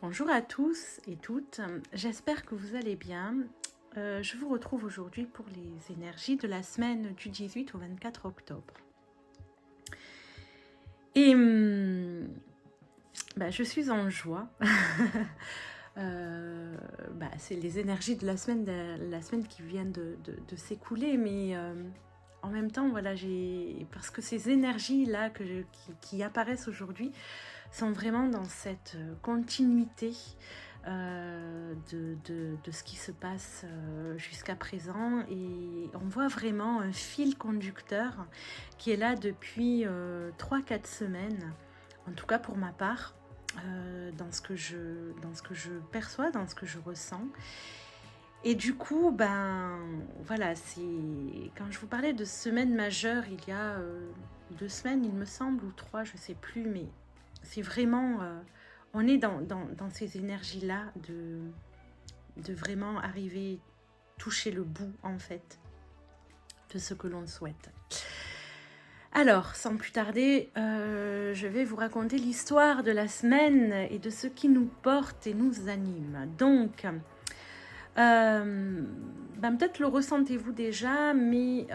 Bonjour à tous et toutes, j'espère que vous allez bien. Je vous retrouve aujourd'hui pour les énergies de la semaine du 18 au 24 octobre. Et je suis en joie. C'est les énergies de la semaine qui viennent de s'écouler, mais en même temps, voilà, parce que ces énergies-là qui apparaissent aujourd'hui sont vraiment dans cette continuité de ce qui se passe jusqu'à présent, et on voit vraiment un fil conducteur qui est là depuis 3-4 semaines, en tout cas pour ma part, dans ce que je perçois, dans ce que je ressens. Et du coup, voilà, c'est quand je vous parlais de semaine majeure il y a 2 semaines, il me semble, ou 3, je sais plus, mais c'est vraiment, on est dans ces énergies-là de vraiment arriver, toucher le bout, en fait, de ce que l'on souhaite. Alors, sans plus tarder, je vais vous raconter l'histoire de la semaine et de ce qui nous porte et nous anime. Donc, peut-être le ressentez-vous déjà, mais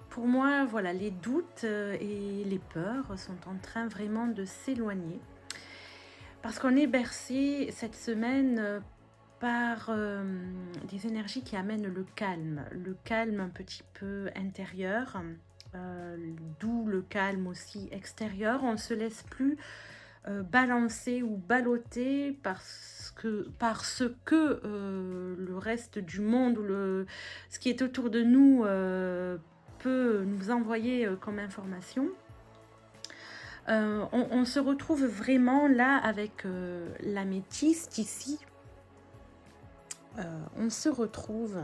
pour moi, voilà, les doutes et les peurs sont en train vraiment de s'éloigner, parce qu'on est bercé cette semaine par des énergies qui amènent le calme un petit peu intérieur, d'où le calme aussi extérieur. On ne se laisse plus balancer ou balloter parce que le reste du monde ou ce qui est autour de nous peut nous envoyer comme information. On se retrouve vraiment là avec l'améthyste ici. On se retrouve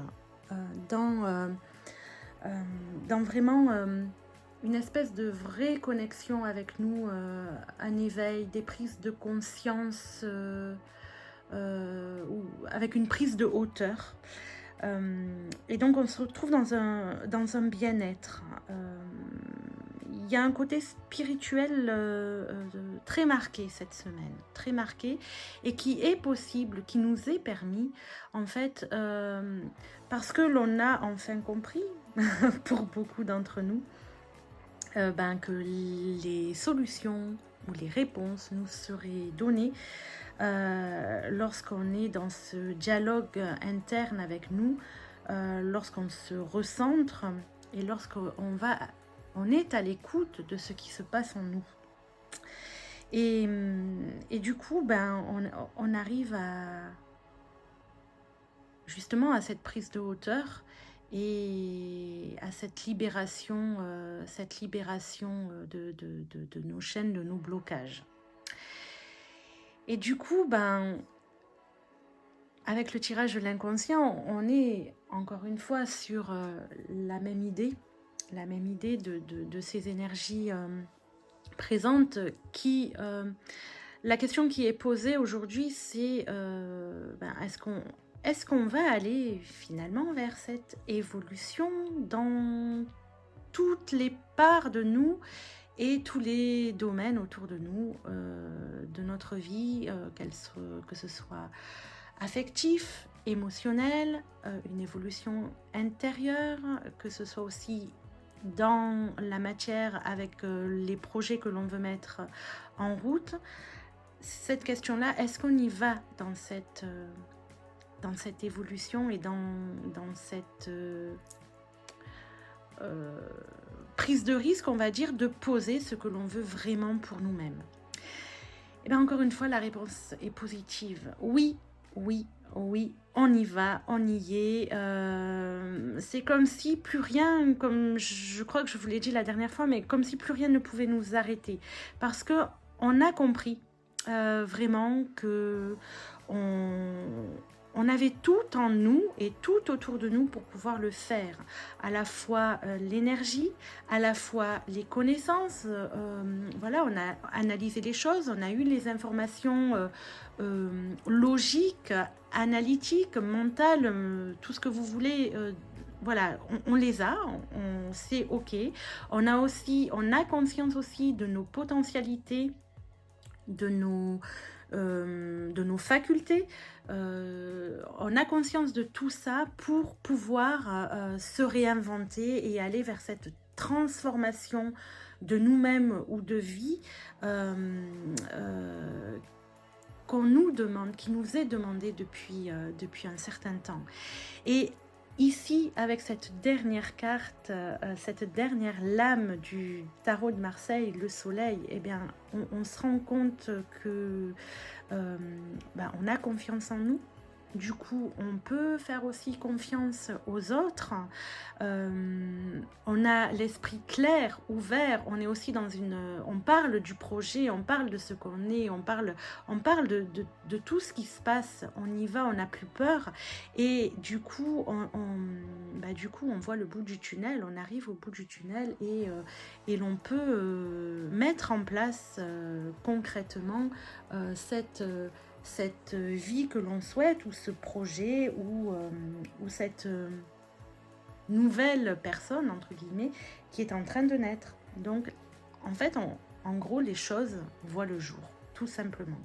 dans vraiment une espèce de vraie connexion avec nous, un éveil, des prises de conscience, ou avec une prise de hauteur. Et donc on se retrouve dans un bien-être. Il y a un côté spirituel très marqué cette semaine, très marqué, et qui est possible, qui nous est permis, en fait, parce que l'on a enfin compris, pour beaucoup d'entre nous, que les solutions ou les réponses nous seraient données lorsqu'on est dans ce dialogue interne avec nous, lorsqu'on se recentre et on est à l'écoute de ce qui se passe en nous. Et du coup, on arrive justement à cette prise de hauteur et à cette libération de nos chaînes, de nos blocages. Et du coup, avec le tirage de l'inconscient, on est encore une fois sur la même idée de ces énergies présentes qui... la question qui est posée aujourd'hui, c'est est-ce qu'on va aller finalement vers cette évolution dans toutes les parts de nous et tous les domaines autour de nous, de notre vie, que ce soit affectif, émotionnel, une évolution intérieure, que ce soit aussi dans la matière avec les projets que l'on veut mettre en route. Cette question-là, est-ce qu'on y va dans cette évolution et dans cette prise de risque, on va dire, de poser ce que l'on veut vraiment pour nous-mêmes? Et bien encore une fois, la réponse est positive. Oui, on y va, on y est. C'est comme si plus rien, comme je crois que je vous l'ai dit la dernière fois, mais comme si plus rien ne pouvait nous arrêter. Parce qu'on a compris vraiment que on avait tout en nous et tout autour de nous pour pouvoir le faire. À la fois l'énergie, à la fois les connaissances. Voilà, on a analysé les choses, on a eu les informations logiques, analytiques, mentales, tout ce que vous voulez. Voilà, on les a, on sait, ok. On a conscience aussi de nos potentialités, de de nos facultés. On a conscience de tout ça pour pouvoir se réinventer et aller vers cette transformation de nous-mêmes ou de vie qu'on nous demande, qui nous est demandée depuis un certain temps. Et ici, avec cette dernière carte, cette dernière lame du tarot de Marseille, le soleil, eh bien, on se rend compte que on a confiance en nous. Du coup, on peut faire aussi confiance aux autres. On a l'esprit clair, ouvert. On est aussi dans une... On parle du projet, on parle de ce qu'on est, on parle de tout ce qui se passe. On y va, on n'a plus peur. Et du coup, on voit le bout du tunnel. On arrive au bout du tunnel et l'on peut mettre en place concrètement cette vie que l'on souhaite, ou ce projet, ou cette nouvelle personne, entre guillemets, qui est en train de naître. Donc, en fait, en gros, les choses voient le jour, tout simplement.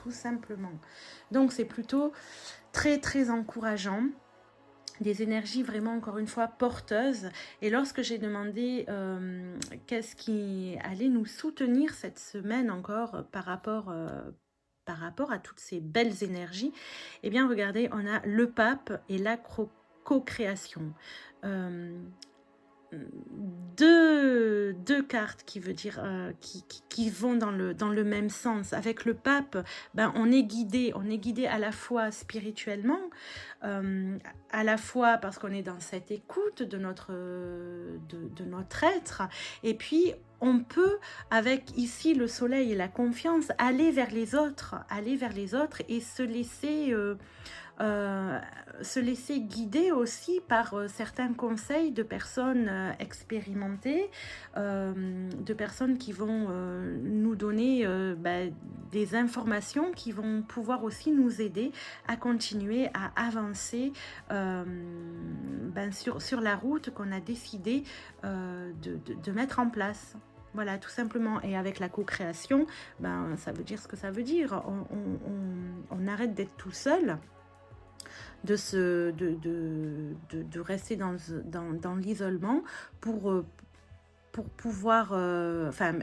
Tout simplement. Donc, c'est plutôt très, très encourageant. Des énergies vraiment, encore une fois, porteuses. Et lorsque j'ai demandé qu'est-ce qui allait nous soutenir cette semaine encore par rapport à toutes ces belles énergies, eh bien, regardez, on a le pape et la co-création. Deux cartes qui veut dire qui vont dans le même sens. Avec le pape, on est guidé à la fois spirituellement, à la fois parce qu'on est dans cette écoute de notre être, et puis on peut, avec ici le soleil et la confiance, aller vers les autres et se laisser guider aussi par certains conseils de personnes expérimentées, de personnes qui vont nous donner des informations qui vont pouvoir aussi nous aider à continuer à avancer sur la route qu'on a décidé de mettre en place. Voilà, tout simplement. Et avec la co-création, ça veut dire ce que ça veut dire. On arrête d'être tout seul, de rester dans l'isolement pour pouvoir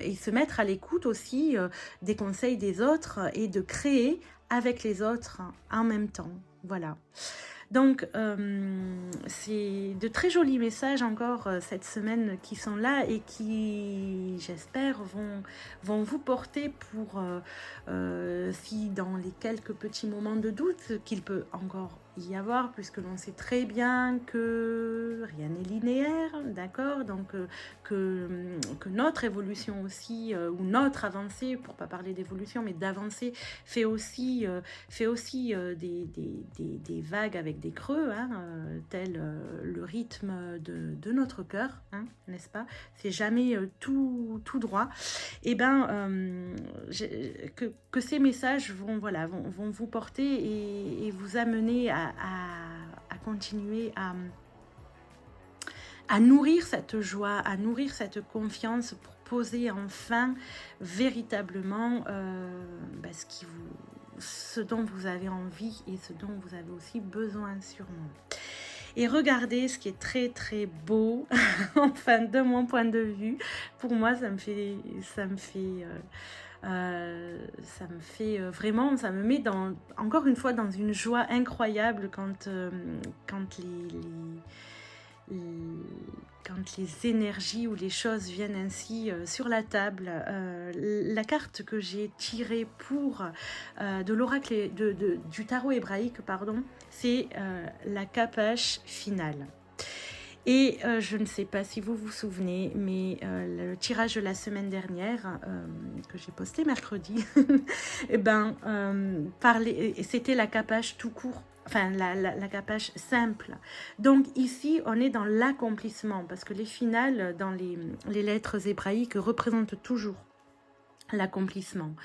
et se mettre à l'écoute aussi des conseils des autres et de créer avec les autres en même temps. Voilà. Donc, c'est de très jolis messages encore cette semaine qui sont là et qui, j'espère, vont vous porter pour, si dans les quelques petits moments de doute qu'il peut encore y avoir, puisque l'on sait très bien que rien n'est linéaire, d'accord, donc que notre évolution aussi, ou notre avancée, pour pas parler d'évolution, mais d'avancée, fait aussi des vagues avec des creux, tel le rythme de notre cœur, n'est-ce pas? C'est jamais tout droit. Et que ces messages vont vous porter et vous amener à continuer à nourrir cette joie, à nourrir cette confiance pour poser enfin véritablement ce dont vous avez envie et ce dont vous avez aussi besoin sûrement. Et regardez ce qui est très très beau, enfin de mon point de vue, pour moi ça me fait vraiment, ça me met encore une fois dans une joie incroyable quand les énergies ou les choses viennent ainsi sur la table. La carte que j'ai tirée de l'oracle du tarot hébraïque, pardon, c'est la Kapash finale. Et je ne sais pas si vous vous souvenez, mais le tirage de la semaine dernière, que j'ai posté mercredi, c'était la Kapash tout court. Enfin, la Kapash simple. Donc ici, on est dans l'accomplissement, parce que les finales dans les lettres hébraïques représentent toujours l'accomplissement.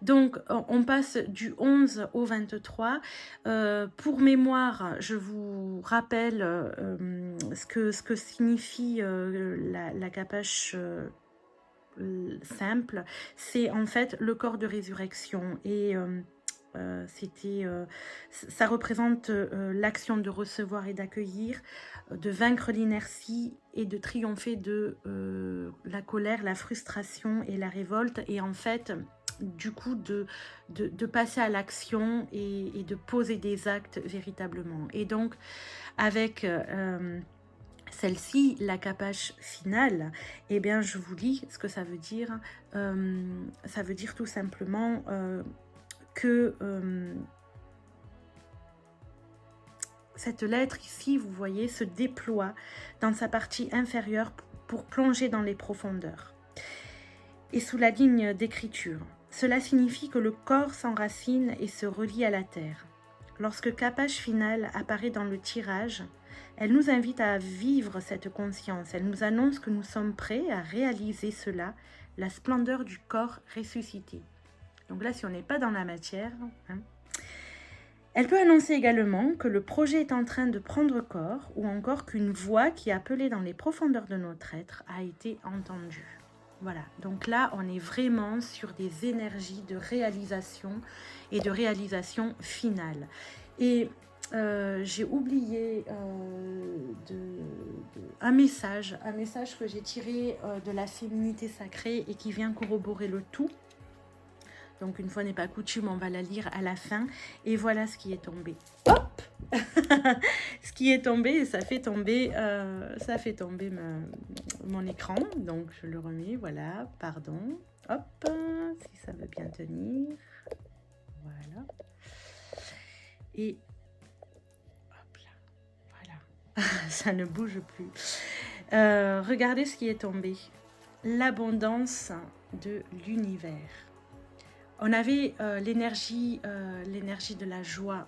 Donc, on passe du 11 au 23. Pour mémoire, je vous rappelle ce que signifie la Kapash simple, c'est en fait le corps de résurrection. Et ça représente l'action de recevoir et d'accueillir, de vaincre l'inertie et de triompher de la colère, la frustration et la révolte. Et en fait, du coup, de passer à l'action et de poser des actes véritablement. Et donc, avec celle-ci, la capache finale, eh bien, je vous lis ce que ça veut dire. Ça veut dire tout simplement que cette lettre ici, vous voyez, se déploie dans sa partie inférieure pour plonger dans les profondeurs. Et sous la ligne d'écriture, cela signifie que le corps s'enracine et se relie à la terre. Lorsque Capache Finale apparaît dans le tirage, elle nous invite à vivre cette conscience. Elle nous annonce que nous sommes prêts à réaliser cela, la splendeur du corps ressuscité. Donc là, si on n'est pas dans la matière, Elle peut annoncer également que le projet est en train de prendre corps ou encore qu'une voix qui appelait dans les profondeurs de notre être a été entendue. Voilà, donc là, on est vraiment sur des énergies de réalisation et de réalisation finale. Et j'ai oublié un message que j'ai tiré de la féminité sacrée et qui vient corroborer le tout. Donc, une fois n'est pas coutume, on va la lire à la fin. Et voilà ce qui est tombé. Hop Ce qui est tombé, ça fait tomber mon écran. Donc, je le remets, voilà, pardon. Hop, si ça veut bien tenir. Voilà. Et hop là, voilà. Ça ne bouge plus. Regardez ce qui est tombé. L'abondance de l'univers. On avait l'énergie de la joie.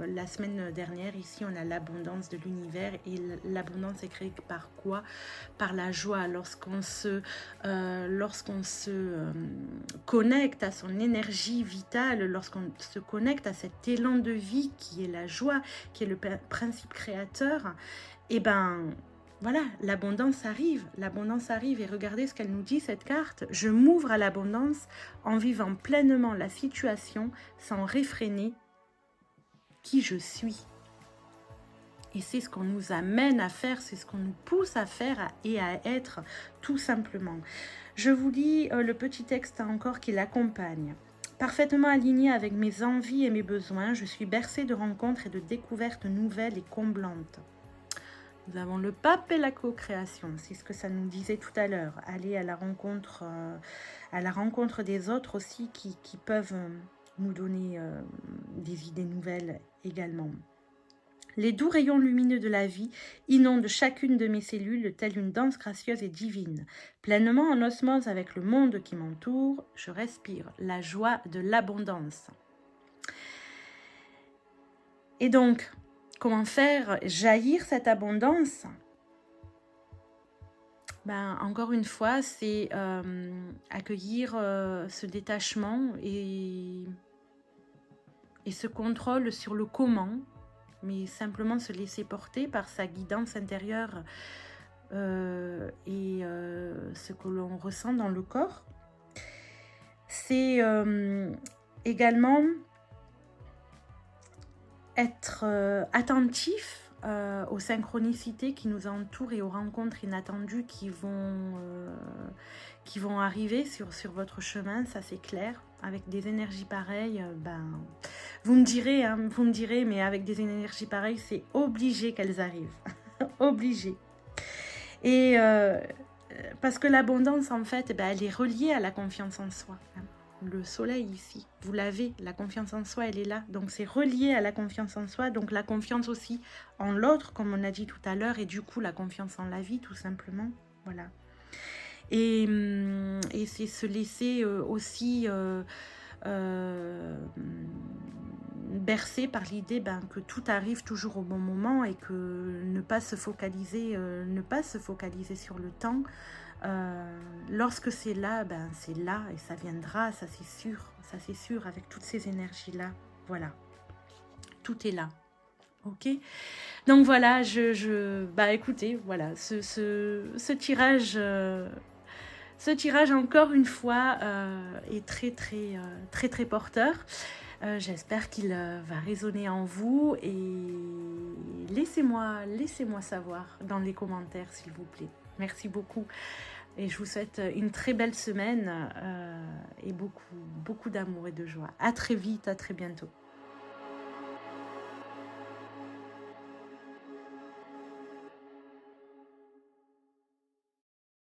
La semaine dernière, ici, on a l'abondance de l'univers. Et l'abondance est créée par quoi? Par la joie. Lorsqu'on se connecte à son énergie vitale, lorsqu'on se connecte à cet élan de vie qui est la joie, qui est le principe créateur, et ben... Voilà, l'abondance arrive et regardez ce qu'elle nous dit cette carte. Je m'ouvre à l'abondance en vivant pleinement la situation sans réfréner qui je suis. Et c'est ce qu'on nous amène à faire, c'est ce qu'on nous pousse à faire et à être tout simplement. Je vous lis le petit texte encore qui l'accompagne. Parfaitement aligné avec mes envies et mes besoins, je suis bercée de rencontres et de découvertes nouvelles et comblantes. Nous avons le pape et la co-création, c'est ce que ça nous disait tout à l'heure. Aller à la rencontre des autres aussi qui peuvent nous donner des idées nouvelles également. Les doux rayons lumineux de la vie inondent chacune de mes cellules telle une danse gracieuse et divine. Pleinement en osmose avec le monde qui m'entoure, je respire la joie de l'abondance. Et donc, comment faire jaillir cette abondance? Ben, encore une fois, c'est accueillir ce détachement et ce contrôle sur le comment, mais simplement se laisser porter par sa guidance intérieure et ce que l'on ressent dans le corps. C'est également être attentif aux synchronicités qui nous entourent et aux rencontres inattendues qui vont arriver sur votre chemin, ça c'est clair. Avec des énergies pareilles, vous me direz, mais avec des énergies pareilles, c'est obligé qu'elles arrivent. Obligé. Et parce que l'abondance, en fait, elle est reliée à la confiance en soi. Le soleil ici, vous l'avez, la confiance en soi, elle est là. Donc c'est relié à la confiance en soi, donc la confiance aussi en l'autre, comme on a dit tout à l'heure, et du coup la confiance en la vie, tout simplement. Voilà. Et c'est se laisser aussi bercer par l'idée que tout arrive toujours au bon moment et que ne pas se focaliser sur le temps. Lorsque c'est là, c'est là et ça viendra, ça c'est sûr, avec toutes ces énergies-là. Voilà, tout est là. Ok, donc voilà, écoutez, voilà, ce tirage Ce tirage, encore une fois, est très porteur. J'espère qu'il va résonner en vous et laissez-moi savoir dans les commentaires, s'il vous plaît. Merci beaucoup et je vous souhaite une très belle semaine et beaucoup d'amour et de joie. À très vite, à très bientôt.